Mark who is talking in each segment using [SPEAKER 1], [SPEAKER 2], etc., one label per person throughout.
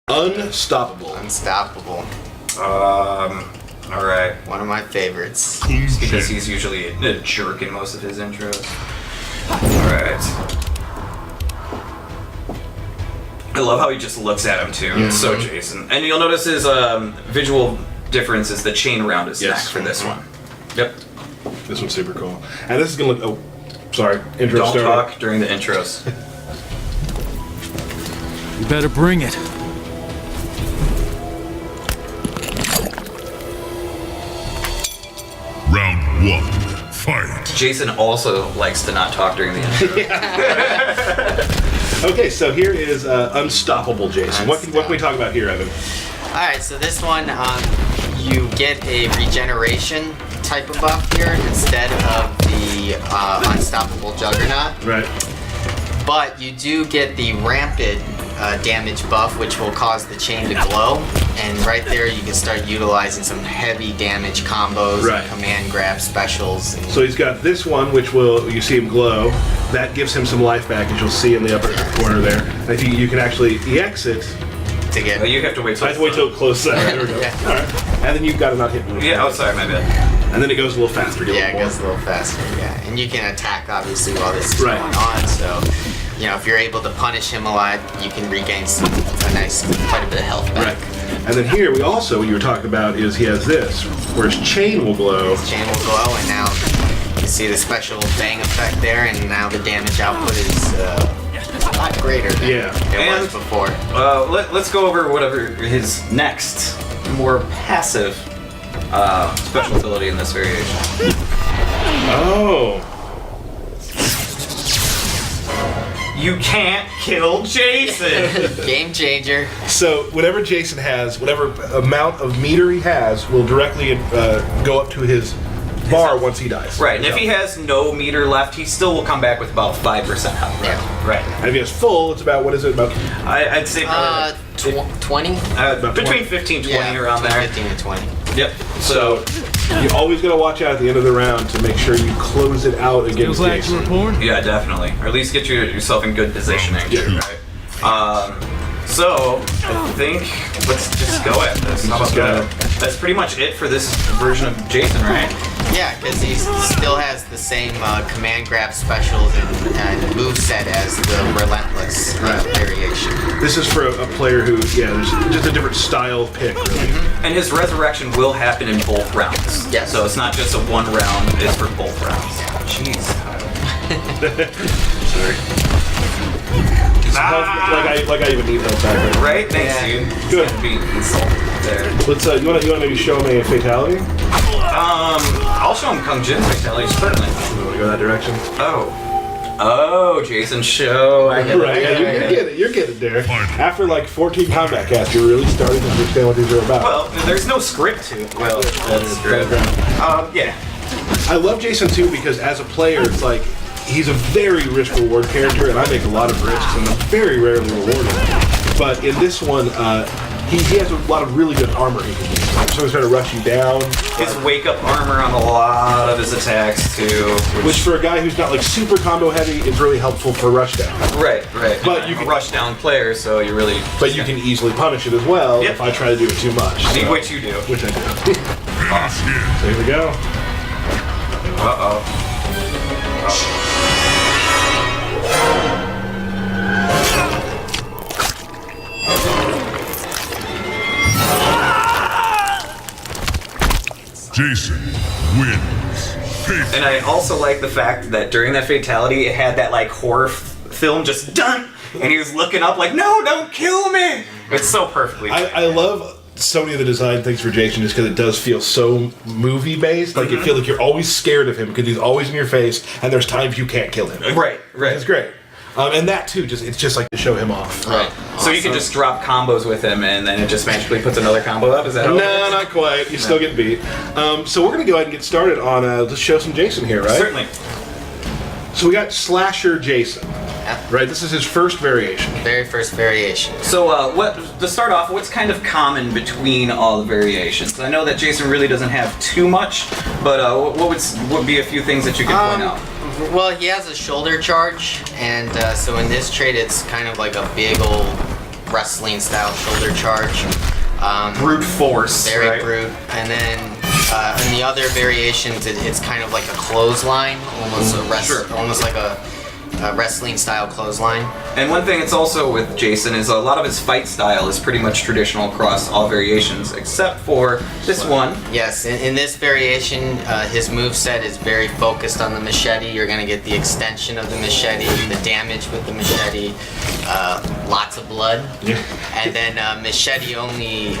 [SPEAKER 1] Unstoppable.
[SPEAKER 2] Unstoppable.
[SPEAKER 3] Alright.
[SPEAKER 2] One of my favorites.
[SPEAKER 3] Because he's usually a jerk in most of his intros. Alright. I love how he just looks at him too. It's so Jason. And you'll notice his visual difference is the chain around his neck for this one. Yep.
[SPEAKER 1] This one's super cool. And this is gonna look. Oh, sorry. Intro
[SPEAKER 3] Don't
[SPEAKER 1] started.
[SPEAKER 3] talk during the intros.
[SPEAKER 4] You better bring it.
[SPEAKER 5] Round 1, fight.
[SPEAKER 3] Jason also likes to not talk during the intro.
[SPEAKER 1] Okay, so here is Unstoppable Jason. What can we talk about here, Evan?
[SPEAKER 2] Alright, so this one, you get a regeneration type of buff here instead of the Unstoppable Juggernaut.
[SPEAKER 1] Right.
[SPEAKER 2] But you do get the rampant damage buff, which will cause the chain to glow. And right there, you can start utilizing some heavy damage combos,
[SPEAKER 1] Right.
[SPEAKER 2] and command grab specials. And
[SPEAKER 1] So he's got this one, which you see him glow. That gives him some life back, as you'll see in the upper corner there. And if you can actually EX it.
[SPEAKER 2] to get.
[SPEAKER 3] You have to wait till
[SPEAKER 1] I have to wait till it closes. There we go.
[SPEAKER 2] Yeah.
[SPEAKER 1] All right. And then you've got to not hit me.
[SPEAKER 3] Yeah, oh sorry, my bad.
[SPEAKER 1] And then it goes a little faster.
[SPEAKER 2] Yeah, it goes a little faster. Yeah, and you can attack obviously while this is
[SPEAKER 1] Right.
[SPEAKER 2] going on. So, you know, if you're able to punish him a lot, you can regain quite a bit of health back.
[SPEAKER 1] Right. And then here we also, what you were talking about, is he has this, where his chain will glow.
[SPEAKER 2] His chain will glow, and now you see the special bang effect there, and now the damage output is a lot greater than it
[SPEAKER 3] And,
[SPEAKER 2] was before.
[SPEAKER 3] Let's go over whatever his next, more passive special ability in this variation.
[SPEAKER 1] Oh.
[SPEAKER 3] You can't kill Jason!
[SPEAKER 2] Game changer.
[SPEAKER 1] So whatever Jason has, whatever amount of meter he has, will directly go up to his bar once he dies.
[SPEAKER 3] Right, and if he has no meter left, he still will come back with about 5% health.
[SPEAKER 2] Yeah.
[SPEAKER 3] Right.
[SPEAKER 1] And if he has full, it's about, what is it, about?
[SPEAKER 3] I'd say probably
[SPEAKER 2] 20?
[SPEAKER 3] between 15 20 around
[SPEAKER 2] between
[SPEAKER 3] there.
[SPEAKER 2] 15 to 20.
[SPEAKER 3] Yep. So,
[SPEAKER 1] You always got to watch out at the end of the round to make sure you close it out against
[SPEAKER 4] Feels like you
[SPEAKER 1] Jason.
[SPEAKER 4] were born.
[SPEAKER 3] yeah, definitely. Or at least get yourself in good positioning.
[SPEAKER 1] Yeah.
[SPEAKER 3] Right? So, I think let's just go at this. How about that? That's pretty much it for this version of Jason, right?
[SPEAKER 2] Yeah, because he still has the same command grab specials and moveset as the Relentless variation.
[SPEAKER 1] This is for a player who, there's just a different style pick, really.
[SPEAKER 3] And his resurrection will happen in both rounds.
[SPEAKER 2] Yes.
[SPEAKER 3] So it's not just a one round, it's for both rounds. Jeez. Sorry.
[SPEAKER 1] Like I even need help back there.
[SPEAKER 3] Right? Thanks,
[SPEAKER 2] Yeah.
[SPEAKER 3] dude.
[SPEAKER 1] Good.
[SPEAKER 3] Be insulted there.
[SPEAKER 1] Let's, you want to maybe show me a fatality?
[SPEAKER 3] I'll show him Kung Jin's fatality, certainly.
[SPEAKER 1] You want to go that direction?
[SPEAKER 3] Oh, Jason show. I get it.
[SPEAKER 1] Right, yeah, you're getting it, Derek. After like 14 combat casts, you're really starting to understand what these are about.
[SPEAKER 3] Well, there's no script to it. Well, that's true. Yeah.
[SPEAKER 1] I love Jason too because as a player, it's like he's a very risk-reward character, and I make a lot of risks, and I'm very rarely rewarded. But in this one, he has a lot of really good armor he can use. Like, so he's trying to rush you down.
[SPEAKER 3] His wake-up armor on a lot of his attacks too.
[SPEAKER 1] Which for a guy who's not like super combo heavy is really helpful for rush down.
[SPEAKER 3] Right.
[SPEAKER 1] But you
[SPEAKER 3] can
[SPEAKER 1] can
[SPEAKER 3] rush down player, so you really.
[SPEAKER 1] But you can easily punish it as well
[SPEAKER 3] Yep.
[SPEAKER 1] if I try to do it too much. So,
[SPEAKER 3] Which you do.
[SPEAKER 1] Which I do.
[SPEAKER 3] Awesome.
[SPEAKER 1] So here we go.
[SPEAKER 3] Uh-oh.
[SPEAKER 5] Jason wins.
[SPEAKER 3] And I also like the fact that during that fatality, it had that like horror film just done, and he was looking up like, "No, don't kill me!" It's so perfectly.
[SPEAKER 1] I love so many of the design things for Jason just because it does feel so movie based. Like you feel like you're always scared of him because he's always in your face, and there's times you can't kill him.
[SPEAKER 3] Right.
[SPEAKER 1] It's great. And that too, it's just like to show him off.
[SPEAKER 3] Right. So you can just drop combos with him, and then it just magically puts another combo up. Is that?
[SPEAKER 1] No, not quite. You still get beat. So we're gonna go ahead and get started on let's show some Jason here, right?
[SPEAKER 3] Certainly.
[SPEAKER 1] So we got Slasher Jason.
[SPEAKER 2] Yep.
[SPEAKER 1] Right. This is his first variation.
[SPEAKER 2] Very first variation.
[SPEAKER 3] So, to start off, what's kind of common between all the variations? I know that Jason really doesn't have too much, but what would be a few things that you could point out?
[SPEAKER 2] Well, he has a shoulder charge, and so in this trait, it's kind of like a big old wrestling style shoulder charge.
[SPEAKER 3] Brute force.
[SPEAKER 2] Very
[SPEAKER 3] right?
[SPEAKER 2] brute. And then in the other variations, it's kind of like a clothesline, almost like a wrestling style clothesline.
[SPEAKER 3] And one thing it's also with Jason is a lot of his fight style is pretty much traditional across all variations, except for this one.
[SPEAKER 2] Yes, in this variation, his moveset is very focused on the machete. You're going to get the extension of the machete, the damage with the machete, lots of blood, and then machete-only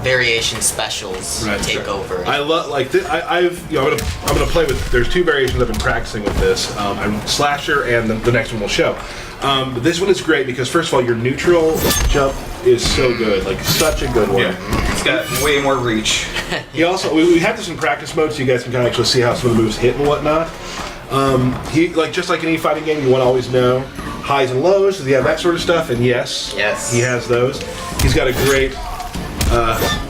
[SPEAKER 2] variation specials take over.
[SPEAKER 1] I love I'm gonna play with. There's 2 variations I've been practicing with this. I'm Slasher, and the next one will show. But this one is great because first of all, your neutral jump is so good, like such a good one.
[SPEAKER 3] Yeah, it's got way more reach.
[SPEAKER 1] He also we have this in practice mode, so you guys can kind of actually see how some of the moves hit and whatnot. He just like any fighting game, you want to always know highs and lows. Does he have that sort of stuff? And yes, he has those. He's got a great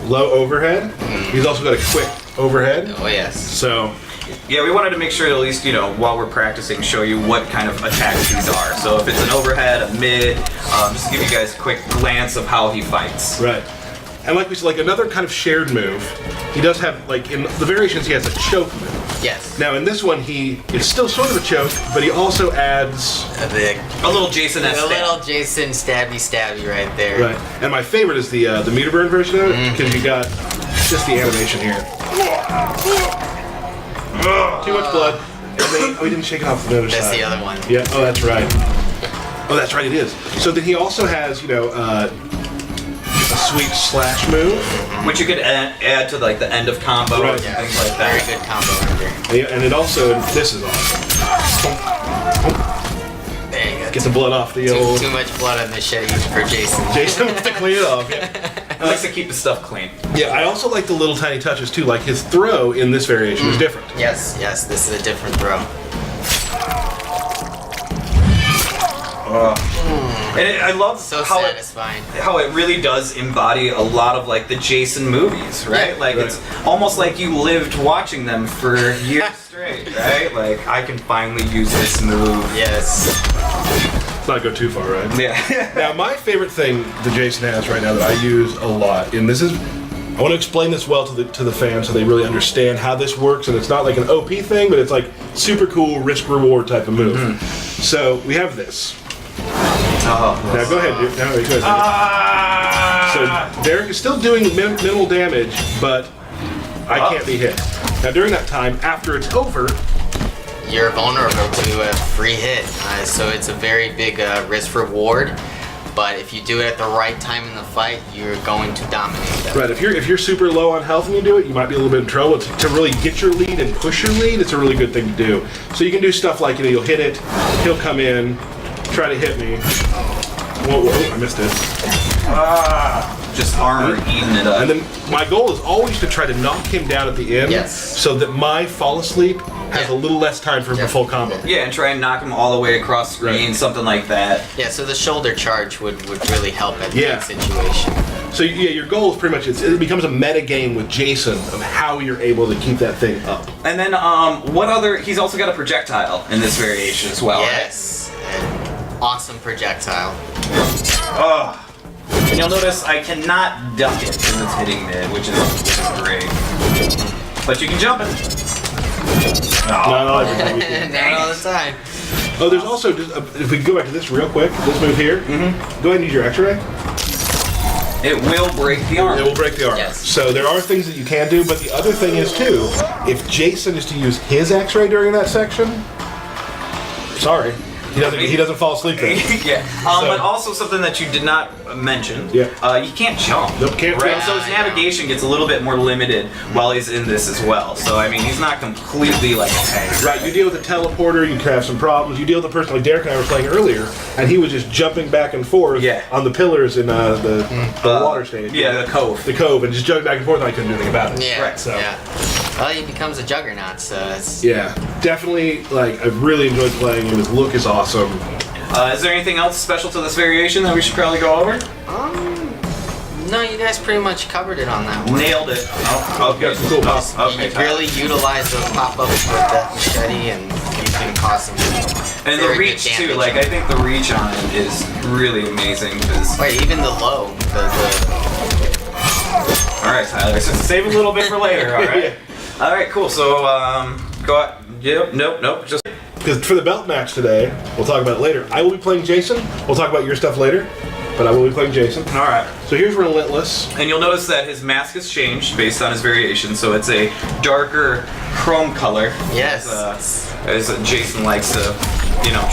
[SPEAKER 1] low overhead. He's also got a quick overhead.
[SPEAKER 2] Oh yes.
[SPEAKER 1] So.
[SPEAKER 3] Yeah, we wanted to make sure at least, while we're practicing, show you what kind of attacks these are. So if it's an overhead, a mid, just to give you guys a quick glance of how he fights.
[SPEAKER 1] Right. And like we said, like another kind of shared move, he does have, like in the variations, he has a choke move.
[SPEAKER 2] Yes.
[SPEAKER 1] Now in this one, it's still sort of a choke, but he also adds
[SPEAKER 3] a little Jason
[SPEAKER 2] a little Jason stabby right there.
[SPEAKER 1] Right. And my favorite is the meter burn version of it, because you got just the animation here. Too much blood. And we didn't shake it off the other side.
[SPEAKER 2] That's the other one.
[SPEAKER 1] Yeah. Oh, that's right. Oh, that's right. It is. So then he also has, a sweet slash move,
[SPEAKER 3] which you could add to like the end of combo and things like that.
[SPEAKER 2] Very good combo right there.
[SPEAKER 1] And it also, this is awesome.
[SPEAKER 2] There you go.
[SPEAKER 1] Get the blood off the old.
[SPEAKER 2] Too much blood on the machete for Jason.
[SPEAKER 1] Jason wants to clean it off.
[SPEAKER 3] He likes to keep the stuff clean.
[SPEAKER 1] Yeah, I also like the little tiny touches too. Like his throw in this variation is different.
[SPEAKER 2] Yes, this is a different throw.
[SPEAKER 3] And I love
[SPEAKER 2] So
[SPEAKER 3] how
[SPEAKER 2] satisfying.
[SPEAKER 3] how it really does embody a lot of like the Jason movies, right?
[SPEAKER 2] Yeah.
[SPEAKER 3] Like it's almost like you lived watching them for years straight, right? Like I can finally use this move.
[SPEAKER 2] Yes.
[SPEAKER 1] Let's not go too far, right?
[SPEAKER 3] Yeah.
[SPEAKER 1] Now, my favorite thing that Jason has right now that I use a lot, and I want to explain this well to the fans so they really understand how this works, and it's not like an OP thing, but it's like super cool risk-reward type of move. So, we have this. Now, go ahead, dude. Now, go ahead. So, Derek is still doing minimal damage, but I can't be hit. Now, during that time, after it's over,
[SPEAKER 2] You're vulnerable to a free hit, so it's a very big risk reward. But if you do it at the right time in the fight, you're going to dominate them.
[SPEAKER 1] right, if you're super low on health and you do it, you might be a little bit in trouble. To really get your lead and push your lead, it's a really good thing to do. So you can do stuff like, you'll hit it, he'll come in, try to hit me. Whoa, I missed it.
[SPEAKER 3] Just armor eating it up.
[SPEAKER 1] And then my goal is always to try to knock him down at the end, so that my fall asleep has a little less time for the full combo.
[SPEAKER 3] Yeah, and try and knock him all the way across screen, something like that.
[SPEAKER 2] Yeah, so the shoulder charge would really help at that situation.
[SPEAKER 1] So yeah, your goal is pretty much, it becomes a meta game with Jason of how you're able to keep that thing up.
[SPEAKER 3] And then he's also got a projectile in this variation as well.
[SPEAKER 2] Yes, an awesome projectile.
[SPEAKER 3] And you'll notice I cannot duck it when it's hitting mid, which is great. But you can jump it.
[SPEAKER 1] Not all the time.
[SPEAKER 2] Not all the time.
[SPEAKER 1] Oh, there's also, if we can go back to this real quick, this move here, go ahead and use your X-ray.
[SPEAKER 3] It will break the arm.
[SPEAKER 1] It will break the arm.
[SPEAKER 2] Yes.
[SPEAKER 1] So there are things that you can do, but the other thing is too, if Jason is to use his X-ray during that section, sorry, he doesn't fall asleep then.
[SPEAKER 3] But also something that you did not mention.
[SPEAKER 1] Yeah.
[SPEAKER 3] You can't jump.
[SPEAKER 1] Nope, can't
[SPEAKER 3] right?
[SPEAKER 1] jump.
[SPEAKER 3] So his navigation gets a little bit more limited while he's in this as well. So I mean, he's not completely like a tank.
[SPEAKER 1] Right, you deal with a teleporter, you can have some problems. You deal with a person like Derek and I were playing earlier, and he was just jumping back and forth on the pillars in the water stage.
[SPEAKER 3] Yeah, the cove.
[SPEAKER 1] The cove, and just jumping back and forth, and I couldn't do anything about it.
[SPEAKER 2] Yeah.
[SPEAKER 3] Right,
[SPEAKER 1] so.
[SPEAKER 2] Yeah. Well, he becomes a juggernaut, so it's...
[SPEAKER 1] Yeah, definitely, I've really enjoyed playing him. His look is awesome.
[SPEAKER 3] Is there anything else special to this variation that we should probably go over?
[SPEAKER 2] No, you guys pretty much covered it on that one.
[SPEAKER 3] Nailed it. Oh, okay.
[SPEAKER 1] Cool pop.
[SPEAKER 2] You really utilize those pop-ups with that machete, and you can cause some
[SPEAKER 3] And
[SPEAKER 2] very
[SPEAKER 3] the
[SPEAKER 2] good
[SPEAKER 3] reach too,
[SPEAKER 2] damage.
[SPEAKER 3] like I think the reach on it is really amazing. Cause
[SPEAKER 2] Wait, even the low.
[SPEAKER 3] all right, Tyler, so save a little bit for later. All right. All right, cool. So go out. Yep. Nope. Just.
[SPEAKER 1] Because for the belt match today, we'll talk about it later. I will be playing Jason. We'll talk about your stuff later, but I will be playing Jason.
[SPEAKER 3] All right.
[SPEAKER 1] So here's Relentless.
[SPEAKER 3] And you'll notice that his mask has changed based on his variation, so it's a darker chrome color.
[SPEAKER 2] Yes.
[SPEAKER 3] As Jason likes to,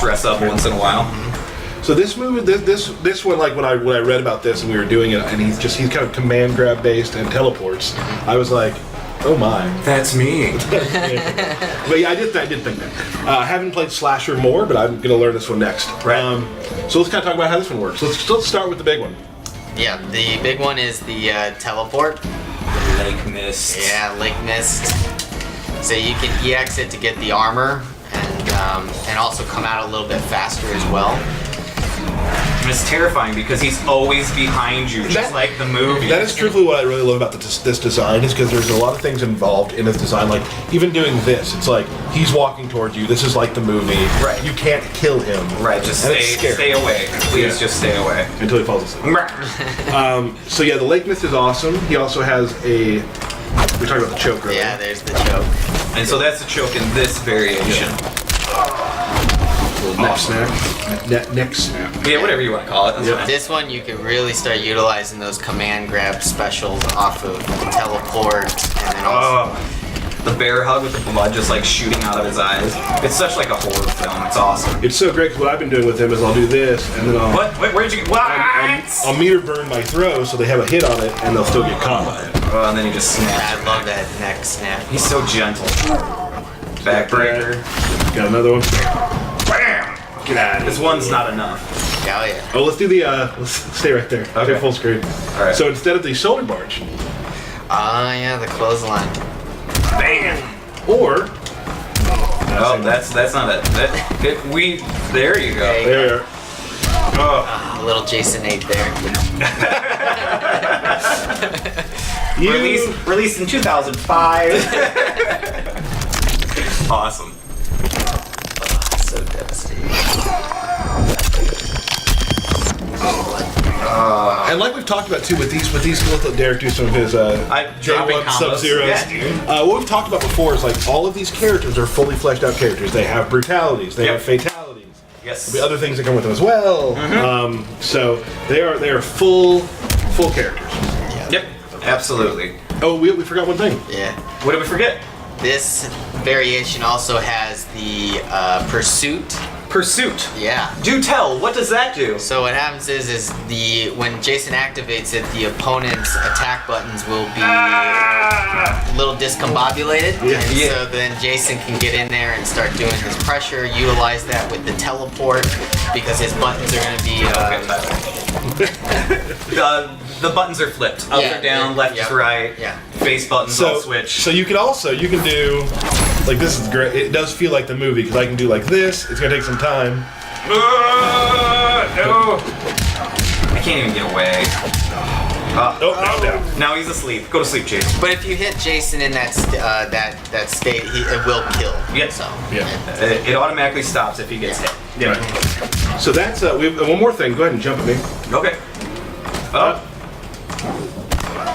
[SPEAKER 3] dress up once in a while.
[SPEAKER 1] So this movie, this one, like when I read about this and we were doing it, and he's kind of command grab based and teleports. I was like, oh my.
[SPEAKER 3] That's me.
[SPEAKER 1] But yeah, I did think that. I haven't played Slasher more, but I'm gonna learn this one next.
[SPEAKER 3] Right.
[SPEAKER 1] So let's kind of talk about how this one works. Let's start with the big one.
[SPEAKER 2] Yeah, the big one is the teleport.
[SPEAKER 3] Lake Mist.
[SPEAKER 2] Yeah, Lake Mist. So you can EX it to get the armor and also come out a little bit faster as well.
[SPEAKER 3] And it's terrifying because he's always behind you, just like the movie.
[SPEAKER 1] That is truthfully what I really love about this design, is because there's a lot of things involved in this design. Like even doing this, it's like he's walking towards you. This is like the movie.
[SPEAKER 3] Right.
[SPEAKER 1] You can't kill him.
[SPEAKER 3] Right, just
[SPEAKER 1] And it's scary.
[SPEAKER 3] stay away. Please just stay away.
[SPEAKER 1] Until he falls asleep. So yeah, the Lake Mist is awesome. He also has a. We're talking about the choke, right?
[SPEAKER 2] Yeah, there's the choke.
[SPEAKER 3] And so that's the choke in this variation.
[SPEAKER 1] Neck snap. Neck snap.
[SPEAKER 3] Yeah, whatever you want to call it. That's
[SPEAKER 1] Yeah.
[SPEAKER 3] fine.
[SPEAKER 2] This one you can really start utilizing those command grab specials off of the teleport and then also
[SPEAKER 3] The bear hug with the blood just like shooting out of his eyes. It's such like a horror film. It's awesome.
[SPEAKER 1] It's so great because what I've been doing with him is I'll do this and then I'll.
[SPEAKER 3] What? Wait, where'd you get? What?
[SPEAKER 1] I'll meter burn my throw so they have a hit on it and they'll still get caught by it.
[SPEAKER 3] Oh, and then he just snaps.
[SPEAKER 2] I love that neck snap.
[SPEAKER 3] He's so gentle. Backbreaker.
[SPEAKER 1] Got another one.
[SPEAKER 3] Bam!
[SPEAKER 1] Get out of
[SPEAKER 3] This
[SPEAKER 1] here.
[SPEAKER 3] one's not enough.
[SPEAKER 2] Oh yeah.
[SPEAKER 1] Oh, let's do the. Let's stay right there.
[SPEAKER 3] Okay.
[SPEAKER 1] Okay, full screen.
[SPEAKER 3] All right.
[SPEAKER 1] So instead of the shoulder barge,
[SPEAKER 2] Oh yeah, the clothesline.
[SPEAKER 3] Bam!
[SPEAKER 1] or
[SPEAKER 3] Oh, that's not it. There you go.
[SPEAKER 2] Okay.
[SPEAKER 1] there.
[SPEAKER 3] Oh.
[SPEAKER 2] A little Jason 8 there.
[SPEAKER 1] You
[SPEAKER 3] Released in 2005. Awesome.
[SPEAKER 2] So devastating.
[SPEAKER 1] and like we've talked about too with these, let's let Derek do some of his
[SPEAKER 3] dropping combos.
[SPEAKER 1] Sub-Zeros.
[SPEAKER 3] Yeah, dude.
[SPEAKER 1] What we've talked about before is like all of these characters are fully fleshed out characters. They have brutalities. They
[SPEAKER 3] Yep.
[SPEAKER 1] have fatalities.
[SPEAKER 3] Yes.
[SPEAKER 1] There'll be other things that come with them as well. So they are full characters.
[SPEAKER 3] Yep. Absolutely.
[SPEAKER 1] Oh, we forgot one thing.
[SPEAKER 2] Yeah.
[SPEAKER 3] What did we forget?
[SPEAKER 2] This variation also has the pursuit.
[SPEAKER 3] Pursuit.
[SPEAKER 2] Yeah.
[SPEAKER 3] Do tell. What does that do?
[SPEAKER 2] So what happens is when Jason activates it, the opponent's attack buttons will be a little discombobulated, and so then Jason can get in there and start doing his pressure. Utilize that with the teleport because his buttons are going to be.
[SPEAKER 3] The buttons are flipped. Up
[SPEAKER 2] Yeah,
[SPEAKER 3] or down,
[SPEAKER 2] yeah,
[SPEAKER 3] left
[SPEAKER 2] yep.
[SPEAKER 3] is right.
[SPEAKER 2] Yeah.
[SPEAKER 3] Face buttons all switch.
[SPEAKER 1] So you can do like this is great. It does feel like the movie because I can do like this. It's gonna take some time.
[SPEAKER 3] No. I can't even get away.
[SPEAKER 1] Oh, no.
[SPEAKER 3] Now he's asleep. Go to sleep, Jason.
[SPEAKER 2] But if you hit Jason in that state, it will kill.
[SPEAKER 3] Yes.
[SPEAKER 2] So.
[SPEAKER 1] Yeah.
[SPEAKER 3] It automatically stops if he gets hit. Yeah.
[SPEAKER 1] So that's we have one more thing. Go ahead and jump at me.
[SPEAKER 3] Okay. Up.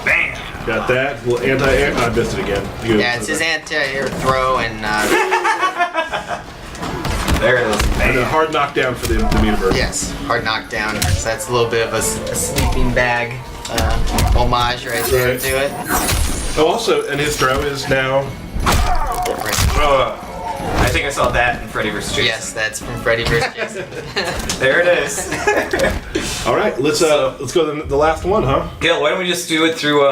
[SPEAKER 3] Bam.
[SPEAKER 1] Got that. A little anti-air. I missed it again.
[SPEAKER 2] Yeah, it's his anti-air throw and.
[SPEAKER 3] There it is.
[SPEAKER 1] And a hard knockdown for the meter burn.
[SPEAKER 2] Yes, hard knockdown. So that's a little bit of a sleeping bag homage right there
[SPEAKER 1] Right.
[SPEAKER 2] to it.
[SPEAKER 1] Oh, also, and his throw is now.
[SPEAKER 3] I think I saw that in Freddy vs. Jason.
[SPEAKER 2] Yes, that's from Freddy vs. Jason.
[SPEAKER 3] There it is.
[SPEAKER 1] All right, let's go to the last one, huh?
[SPEAKER 3] Yeah, why don't we just do it through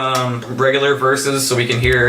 [SPEAKER 3] regular verses so we can hear